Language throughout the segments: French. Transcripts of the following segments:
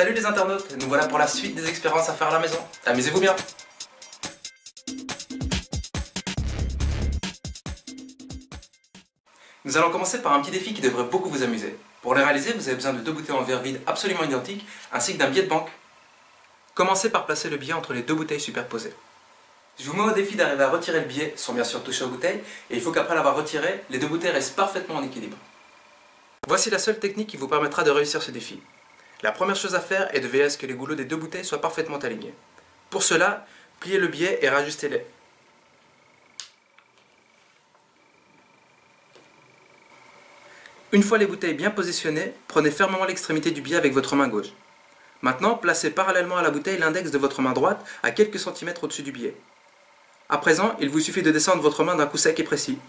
Salut les internautes, nous voilà pour la suite des expériences à faire à la maison. Amusez-vous bien. Nous allons commencer par un petit défi qui devrait beaucoup vous amuser. Pour le réaliser, vous avez besoin de deux bouteilles en verre vide absolument identiques, ainsi que d'un billet de banque. Commencez par placer le billet entre les deux bouteilles superposées. Je vous mets au défi d'arriver à retirer le billet, sans bien sûr toucher aux bouteilles, et il faut qu'après l'avoir retiré, les deux bouteilles restent parfaitement en équilibre. Voici la seule technique qui vous permettra de réussir ce défi. La première chose à faire est de veiller à ce que les goulots des deux bouteilles soient parfaitement alignés. Pour cela, pliez le billet et réajustez-les. Une fois les bouteilles bien positionnées, prenez fermement l'extrémité du billet avec votre main gauche. Maintenant, placez parallèlement à la bouteille l'index de votre main droite à quelques centimètres au-dessus du billet. À présent, il vous suffit de descendre votre main d'un coup sec et précis.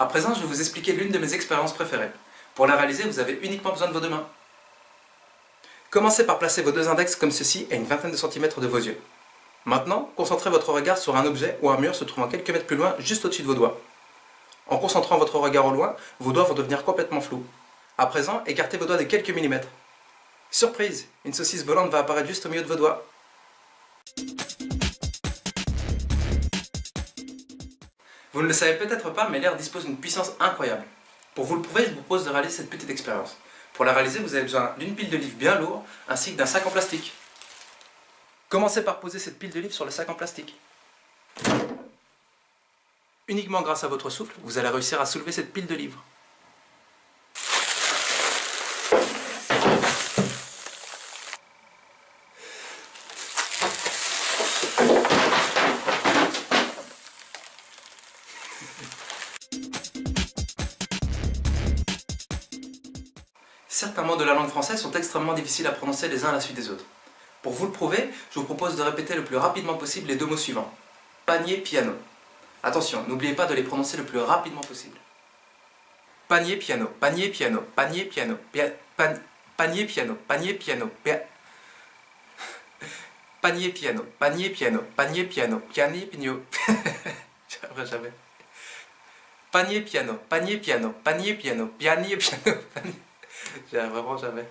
À présent, je vais vous expliquer l'une de mes expériences préférées. Pour la réaliser, vous avez uniquement besoin de vos deux mains. Commencez par placer vos deux index comme ceci à une vingtaine de centimètres de vos yeux. Maintenant, concentrez votre regard sur un objet ou un mur se trouvant quelques mètres plus loin, juste au-dessus de vos doigts. En concentrant votre regard au loin, vos doigts vont devenir complètement flous. À présent, écartez vos doigts de quelques millimètres. Surprise! Une saucisse volante va apparaître juste au milieu de vos doigts. Vous ne le savez peut-être pas, mais l'air dispose d'une puissance incroyable. Pour vous le prouver, je vous propose de réaliser cette petite expérience. Pour la réaliser, vous avez besoin d'une pile de livres bien lourde, ainsi que d'un sac en plastique. Commencez par poser cette pile de livres sur le sac en plastique. Uniquement grâce à votre souffle, vous allez réussir à soulever cette pile de livres. Certains mots de la langue française sont extrêmement difficiles à prononcer les uns à la suite des autres. Pour vous le prouver, je vous propose de répéter le plus rapidement possible les deux mots suivants. Panier, piano. Attention, n'oubliez pas de les prononcer le plus rapidement possible. Panier, piano, panier, piano, panier, piano, panier, piano, panier, piano, panier, piano, panier, piano, panier, piano, panier, piano. J'arriverai jamais. Panier, piano, panier, piano, panier, piano, panier, piano, j'y arrive vraiment jamais.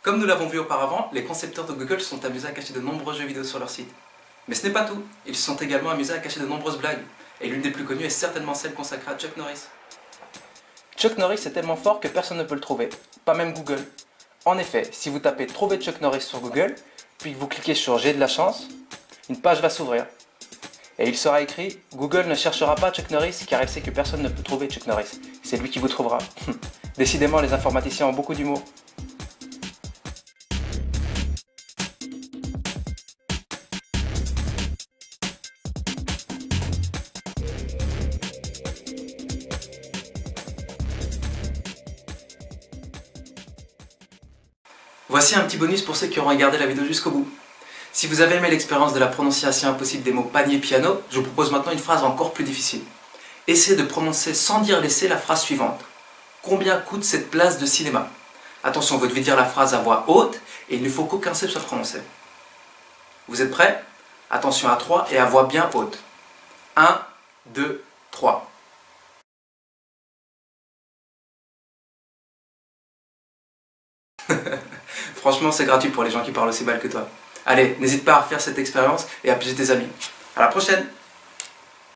Comme nous l'avons vu auparavant, les concepteurs de Google se sont amusés à cacher de nombreux jeux vidéo sur leur site. Mais ce n'est pas tout, ils se sont également amusés à cacher de nombreuses blagues, et l'une des plus connues est certainement celle consacrée à Chuck Norris. Chuck Norris est tellement fort que personne ne peut le trouver, pas même Google. En effet, si vous tapez « Trouver Chuck Norris » sur Google, puis que vous cliquez sur « J'ai de la chance », une page va s'ouvrir. Et il sera écrit « Google ne cherchera pas Chuck Norris car elle sait que personne ne peut trouver Chuck Norris. C'est lui qui vous trouvera. » Décidément, les informaticiens ont beaucoup d'humour. Voici un petit bonus pour ceux qui auront regardé la vidéo jusqu'au bout. Si vous avez aimé l'expérience de la prononciation impossible des mots panier piano, je vous propose maintenant une phrase encore plus difficile. Essayez de prononcer sans dire laisser la phrase suivante. Combien coûte cette place de cinéma? Attention, vous devez dire la phrase à voix haute et il ne faut qu'aucun C soit prononcé. Vous êtes prêts? Attention à 3 et à voix bien haute. 1, 2, 3. Franchement, c'est gratuit pour les gens qui parlent aussi mal que toi. Allez, n'hésite pas à refaire cette expérience et à piéger tes amis. À la prochaine!